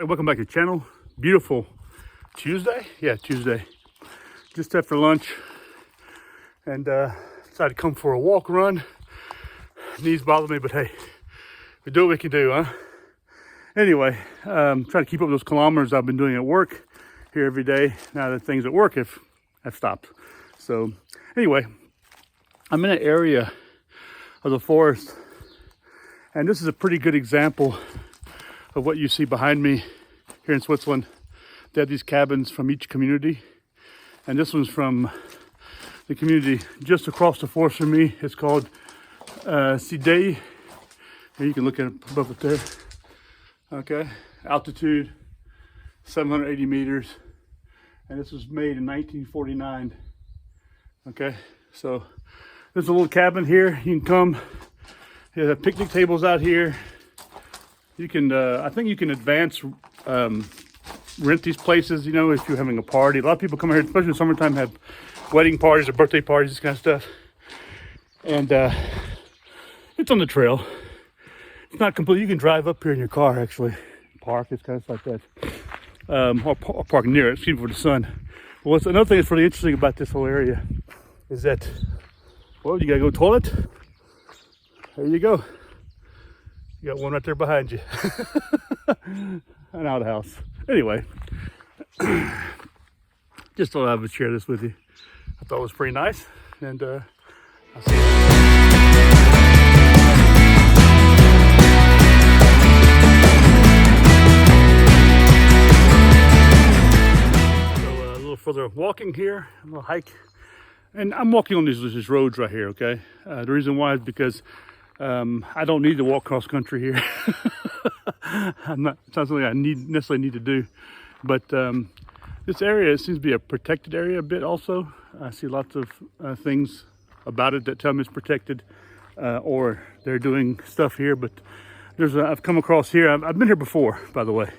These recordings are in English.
Hey, welcome back to the channel. Beautiful Tuesday. Yeah, Tuesday. Just after lunch, and decided to come for a walk, run. Knees bother me, but hey, we do what we can do, huh? Anyway, trying to keep up with those kilometers I've been doing at work here every day. Now that things at work have stopped. So anyway, I'm in an area of the forest, and this is a pretty good example of what you see behind me here in Switzerland. They have these cabins from each community, and this one's from the community just across the forest from me. It's called Sidei. And you can look at it above it there. Okay, altitude 780 meters, and this was made in 1949. Okay, so there's a little cabin here. You can come. They have picnic tables out here. You can, I think you can advance rent these places, you know, if you're having a party. A lot of people come here, especially in summertime, have wedding parties or birthday parties, this kind of stuff. And it's on the trail. It's not complete. You can drive up here in your car, actually. Park, it's kind of like that. Or park near it, excuse me for the sun. But what's another thing that's really interesting about this whole area is that, well, you gotta go toilet. There you go. You got one right there behind you. An outhouse. Anyway, just thought I would share this with you. I thought it was pretty nice, and I'll see you. So a little further walking here, a little hike, and I'm walking on these roads right here. Okay, the reason why is because I don't need to walk cross country here. It's not something I necessarily need to do, but this area seems to be a protected area a bit also. I see lots of things about it that tell me it's protected, or they're doing stuff here, but I've come across here, I've been here before, by the way,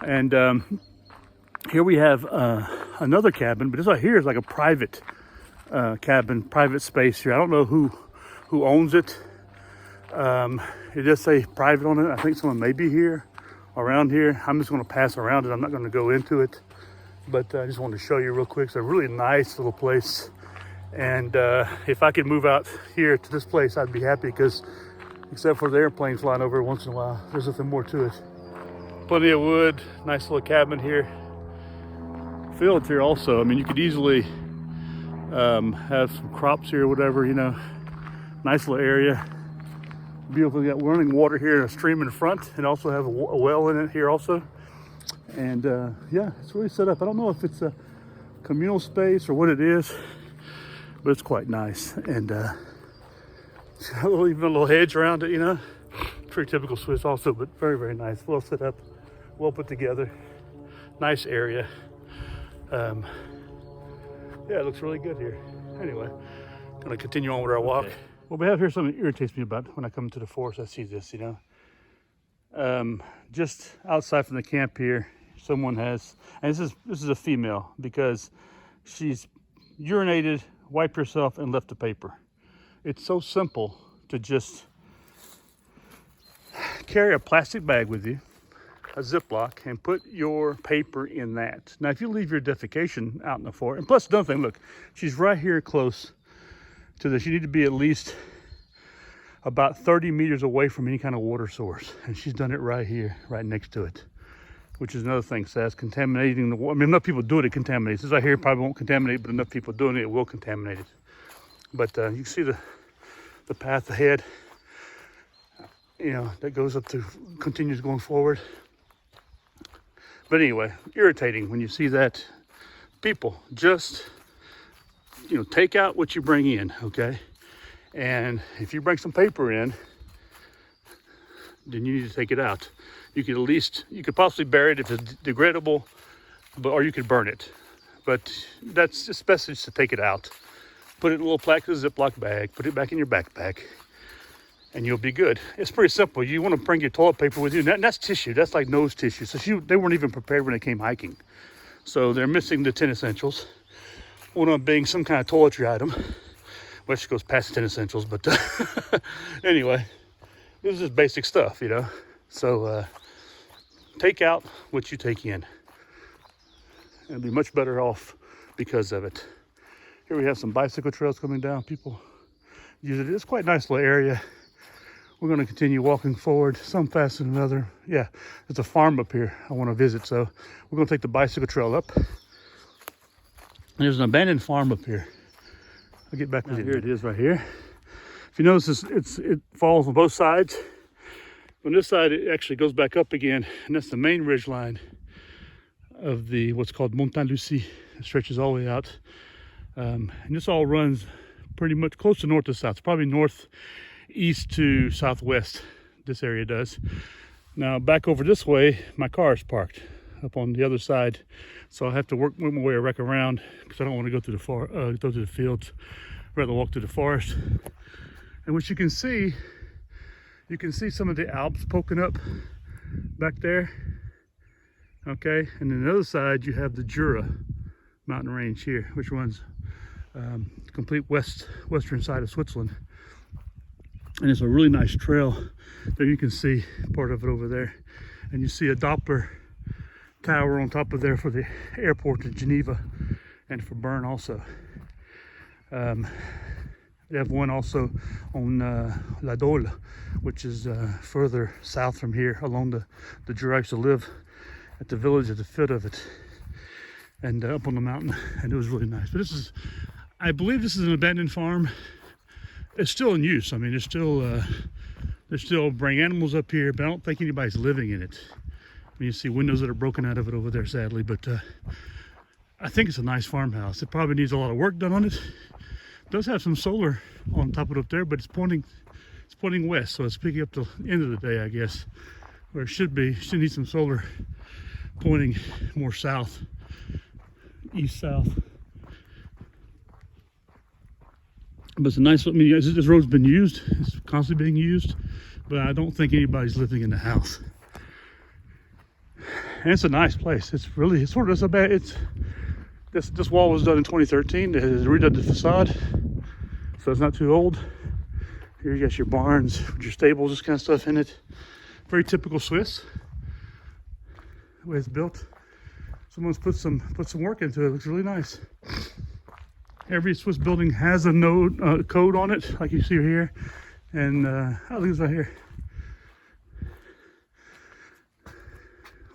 and here we have another cabin, but this right here is like a private cabin, private space here. I don't know who owns it. It does say private on it. I think someone may be here, around here. I'm just going to pass around it. I'm not going to go into it, but I just wanted to show you real quick. It's a really nice little place, and if I could move out here to this place, I'd be happy, because except for the airplane flying over once in a while, there's nothing more to it. Plenty of wood, nice little cabin here. Fields here also. I mean, you could easily have some crops here or whatever, you know. Nice little area. Beautiful. You got running water here and a stream in front, and also have a well in it here also. And yeah, it's really set up. I don't know if it's a communal space or what it is, but it's quite nice. And it's got even a little hedge around it, you know. Pretty typical Swiss also, but very, very nice. Well set up, well put together. Nice area. Yeah, it looks really good here. Anyway, gonna continue on with our walk. Okay. Well, we have here something that irritates me about when I come into the forest. I see this, you know. Just outside from the camp here, someone has, and this is a female, because she's urinated, wiped herself, and left the paper. It's so simple to just carry a plastic bag with you, a Ziploc, and put your paper in that. Now, if you leave your defecation out in the forest, and plus another thing, look, she's right here close to this. You need to be at least about 30 meters away from any kind of water source, and she's done it right here, right next to it, which is another thing. So that's contaminating the water. I mean, enough people do it, it contaminates. This right here probably won't contaminate, but enough people doing it, it will contaminate it. But you can see the path ahead, you know, that goes up to, continues going forward. But anyway, irritating when you see that. People, just, you know, take out what you bring in, okay? And if you bring some paper in, then you need to take it out. You could at least, you could possibly bury it if it's degradable, or you could burn it. But that's just best just to take it out. Put it in a little plastic Ziploc bag, put it back in your backpack, and you'll be good. It's pretty simple. You want to bring your toilet paper with you, and that's tissue. That's like nose tissue. So they weren't even prepared when they came hiking. So they're missing the 10 essentials. One of them being some kind of toiletry item, which goes past the 10 essentials. But anyway, this is just basic stuff, you know. So take out what you take in, and be much better off because of it. Here we have some bicycle trails coming down. People use it. It's quite a nice little area. We're going to continue walking forward, some faster than another. Yeah, there's a farm up here I want to visit, so we're going to take the bicycle trail up. And there's an abandoned farm up here. I'll get back with you. Here it is right here. If you notice, it falls on both sides. On this side, it actually goes back up again, and that's the main ridge line of the what's called Montagne Lucie. It stretches all the way out. And this all runs pretty much close to north to south, probably northeast to southwest. This area does. Now back over this way, my car is parked up on the other side, so I have to work my way back around because I don't want to go through the fields. I'd rather walk through the forest. And what you can see some of the Alps poking up back there. Okay, and then the other side you have the Jura mountain range here, which runs complete western side of Switzerland. And it's a really nice trail there. You can see part of it over there, and you see a Doppler tower on top of there for the airport in Geneva and for Bern also. They have one also on La Dole, which is further south from here along the Jura. I used to live at the village at the foot of it, and up on the mountain, and it was really nice. But I believe this is an abandoned farm. It's still in use. I mean, they still bring animals up here, but I don't think anybody's living in it. I mean, you see windows that are broken out of it over there, sadly, but I think it's a nice farmhouse. It probably needs a lot of work done on it. It does have some solar on top of it up there, but it's pointing west, so it's picking up the end of the day, I guess, where it should be. It should need some solar pointing more south, east-south. But it's a nice, I mean, this road's been used. It's constantly being used, but I don't think anybody's living in the house. And it's a nice place. This wall was done in 2013. They redid the facade, so it's not too old. Here you got your barns, your stables, this kind of stuff in it. Very typical Swiss, the way it's built. Someone's put some work into it. It looks really nice. Every Swiss building has a code on it, like you see here. And I think it's right here.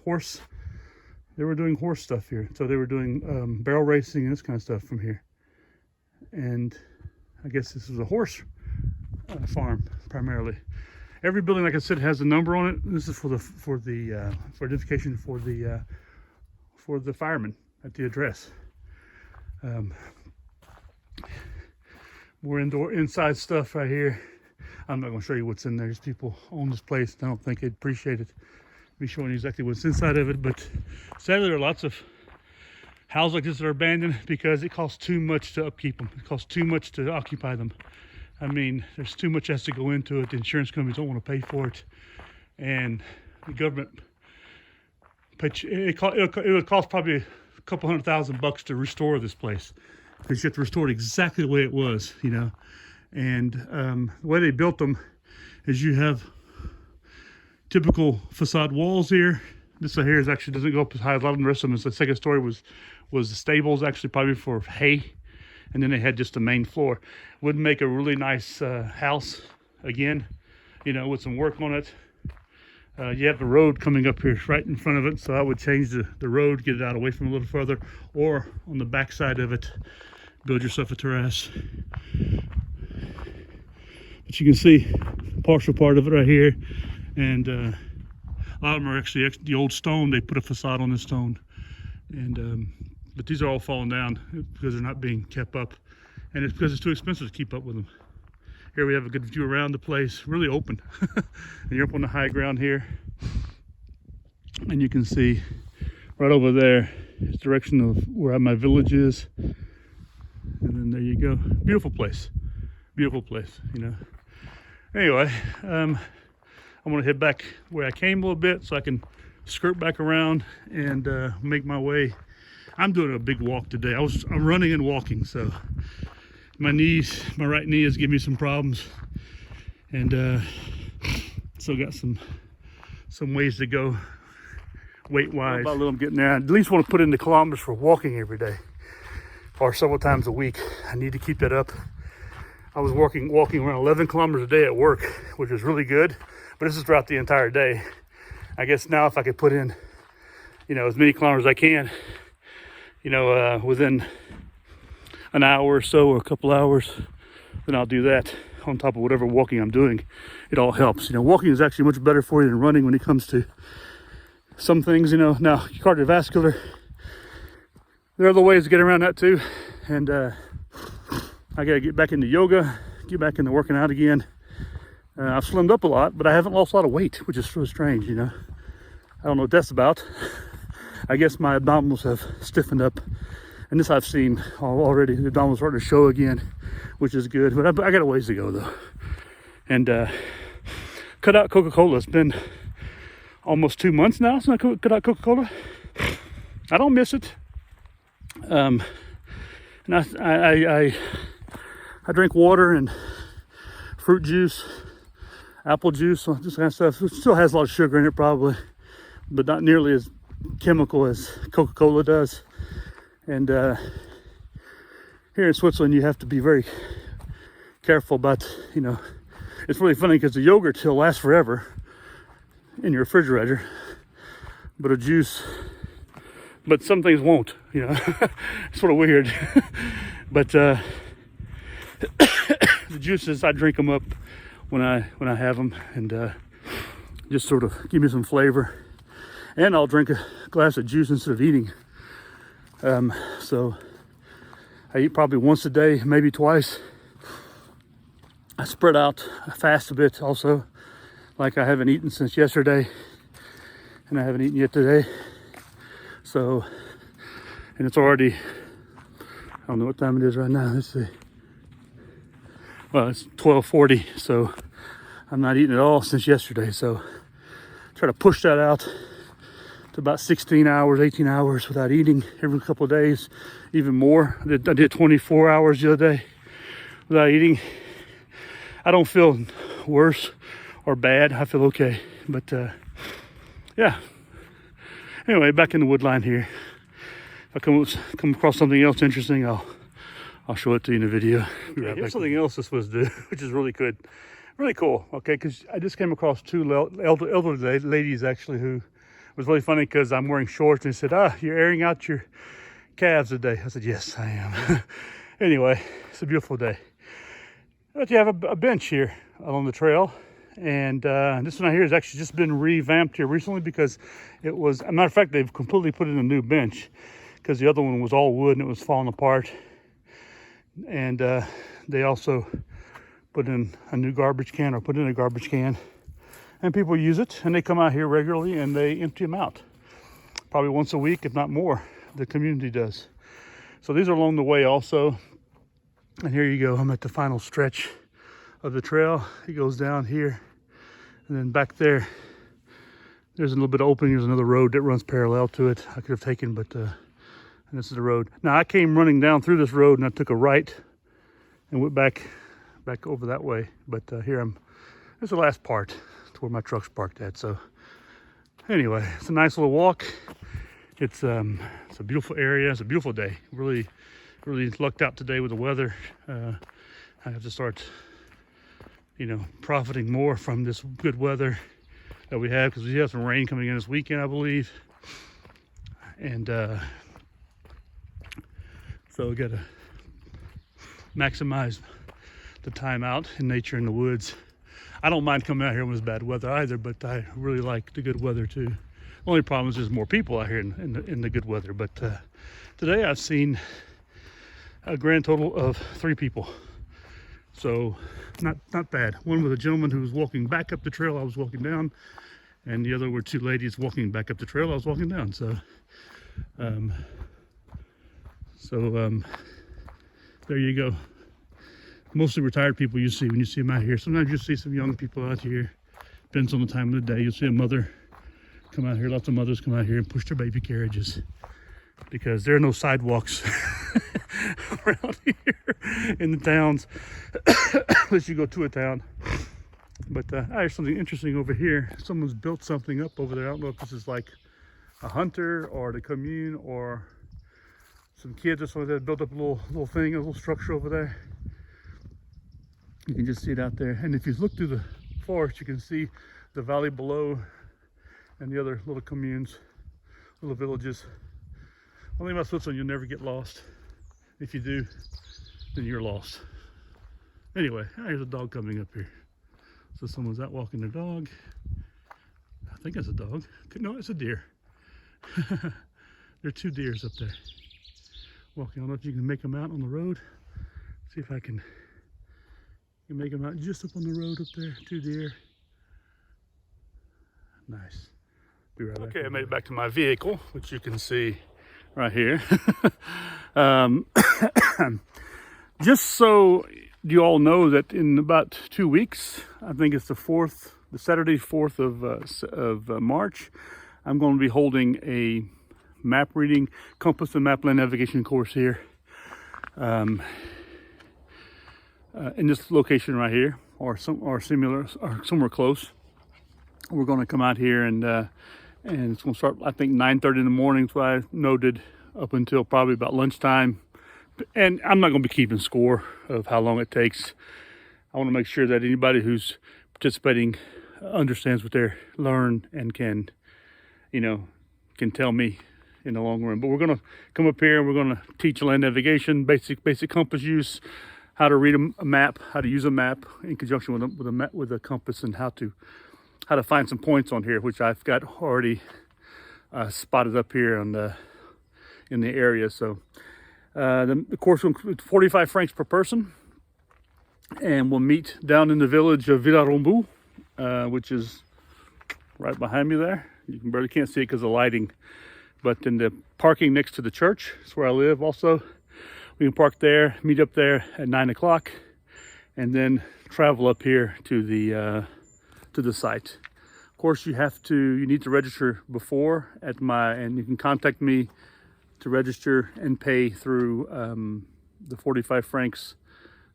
Horse. They were doing horse stuff here. So they were doing barrel racing and this kind of stuff from here. And I guess this was a horse farm primarily. Every building, like I said, has a number on it. This is for identification for the firemen at the address. More inside stuff right here. I'm not going to show you what's in there. There's people own this place. I don't think they'd appreciate it, me showing you exactly what's inside of it. But sadly, there are lots of houses like this that are abandoned because it costs too much to upkeep them. It costs too much to occupy them. I mean, there's too much has to go into it. The insurance companies don't want to pay for it, and the government. It would cost probably a couple $100,000 to restore this place, because you have to restore it exactly the way it was, you know. And the way they built them is you have typical facade walls here. This right here is actually doesn't go up as high as a lot of the rest of them. The second story was the stables, actually probably for hay, and then they had just the main floor. Would make a really nice house again, you know, with some work on it. You have the road coming up here right in front of it, so I would change the road, get it out away from a little further, or on the back side of it, build yourself a terrace. But you can see a partial part of it right here, and a lot of them are actually the old stone. They put a facade on the stone, and but these are all falling down because they're not being kept up, and it's because it's too expensive to keep up with them. Here we have a good view around the place, really open. And you're up on the high ground here. And you can see right over there is the direction of where my village is. And then there you go. Beautiful place, you know. Anyway, I'm gonna head back where I came a little bit so I can skirt back around and make my way. I'm doing a big walk today. I'm running and walking, so my right knee is giving me some problems, and still got some ways to go. weight-wise. About I'm getting there. I at least want to put in the kilometers for walking every day, or several times a week. I need to keep that up. I was walking around 11 kilometers a day at work, which is really good, but this is throughout the entire day. I guess now if I could put in, you know, as many kilometers as I can, you know, within an hour or so, or a couple hours, then I'll do that on top of whatever walking I'm doing. It all helps. You know, walking is actually much better for you than running when it comes to some things, you know. Now, cardiovascular, there are other ways to get around that too. And I got to get back into yoga, get back into working out again. I've slimmed up a lot, but I haven't lost a lot of weight, which is so strange, you know. I don't know what that's about. I guess my abdominals have stiffened up. And this I've seen already. The abdominals starting to show again, which is good. But I got a ways to go, though. And cut out Coca-Cola. It's been almost 2 months now since I cut out Coca-Cola. I don't miss it. And I drink water and fruit juice, apple juice, this kind of stuff. It still has a lot of sugar in it probably, but not nearly as chemical as Coca-Cola does. And here in Switzerland, you have to be very careful about, you know, it's really funny because the yogurt still lasts forever in your refrigerator, but a juice, but some things won't, you know. It's sort of weird. But the juices, I drink them up when I have them, and just sort of give me some flavor. And I'll drink a glass of juice instead of eating. So I eat probably once a day, maybe twice. I spread out, I fast a bit also, like I haven't eaten since yesterday, and I haven't eaten yet today. So, and it's already, I don't know what time it is right now. Let's see. Well, it's 12:40, so I'm not eating at all since yesterday. So try to push that out to about 16 hours, 18 hours without eating every couple of days, even more. I did 24 hours the other day without eating. I don't feel worse or bad. I feel okay. But yeah. Anyway, back in the wood line here. If I come across something else interesting, I'll show it to you in a video. Yeah, here's something else this was do, which is really good, really cool. Okay, because I just came across two elderly ladies actually who was really funny because I'm wearing shorts, and they said, you're airing out your calves today. I said, yes, I am. Anyway, it's a beautiful day. But you have a bench here along the trail. And this one out here has actually just been revamped here recently because it was, as a matter of fact, they've completely put in a new bench because the other one was all wood and it was falling apart. And they also put in a new garbage can, or put in a garbage can. And people use it, and they come out here regularly and they empty them out. Probably once a week, if not more, the community does. So these are along the way also. And here you go, I'm at the final stretch of the trail. It goes down here, and then back there, there's a little bit of opening. There's another road that runs parallel to it. I could have taken, but and this is the road. Now I came running down through this road, and I took a right and went back over that way. But here this is the last part to where my truck's parked at. So anyway, it's a nice little walk. It's a beautiful area. It's a beautiful day. Really lucked out today with the weather. I have to start, you know, profiting more from this good weather that we have, because we have some rain coming in this weekend, I believe. And so we got to maximize the time out in nature, in the woods. I don't mind coming out here when it's bad weather either, but I really like the good weather too. The only problem is there's more people out here in the good weather. But today I've seen a grand total of 3 people. So not bad. One with a gentleman who was walking back up the trail I was walking down, and the other were 2 ladies walking back up the trail I was walking down. So there you go. Mostly retired people you see when you see them out here. Sometimes you see some young people out here. Depends on the time of the day. You'll see a mother come out here. Lots of mothers come out here and push their baby carriages, because there are no sidewalks around here in the towns, unless you go to a town. But I have something interesting over here. Someone's built something up over there. I don't know if this is like a hunter or the commune or some kids or something like that built up a little thing, a little structure over there. You can just see it out there. And if you look through the forest, you can see the valley below and the other little communes, little villages. One thing about Switzerland, you'll never get lost. If you do, then you're lost. Anyway, here's a dog coming up here. So someone's out walking their dog. I think it's a dog. No, it's a deer. There are 2 deers up there walking. I don't know if you can make them out on the road. See if I can make them out just up on the road up there. 2 deer. Nice. Be right back. Okay, I made it back to my vehicle, which you can see right here. Just so you all know that in about 2 weeks, I think it's the Saturday 4th of March, I'm going to be holding a map reading, compass and map land navigation course here in this location right here, or similar, or somewhere close. We're going to come out here and it's going to start, I think, 9:30 in the morning. That's what I noted, up until probably about lunchtime. And I'm not going to be keeping score of how long it takes. I want to make sure that anybody who's participating understands what they learn and can tell me in the long run. But we're going to come up here and we're going to teach land navigation, basic compass use, how to read a map, how to use a map in conjunction with a compass, and how to find some points on here, which I've got already spotted up here in the area. So the course will include 45 francs per person, and we'll meet down in the village of Villarombu, which is right behind me there. You barely can't see it because of the lighting, but in the parking next to the church, that's where I live. Also, we can park there, meet up there at 9 o'clock, and then travel up here to the site. Of course, you need to register before and you can contact me to register and pay through the 45 francs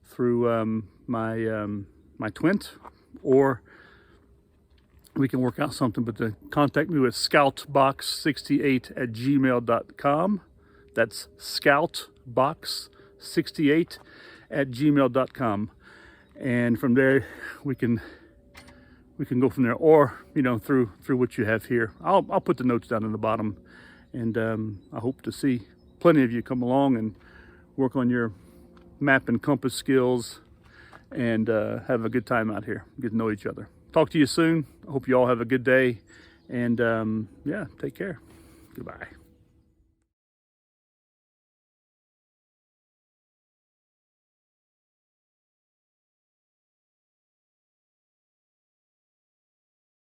through my Twint, or we can work out something. But to contact me with scoutbox68@gmail.com. That's scoutbox68@gmail.com, and from there we can go from there, or through what you have here. I'll put the notes down in the bottom, and I hope to see plenty of you come along and work on your map and compass skills, and have a good time out here, get to know each other. Talk to you soon. I hope you all have a good day, and yeah, take care. Goodbye.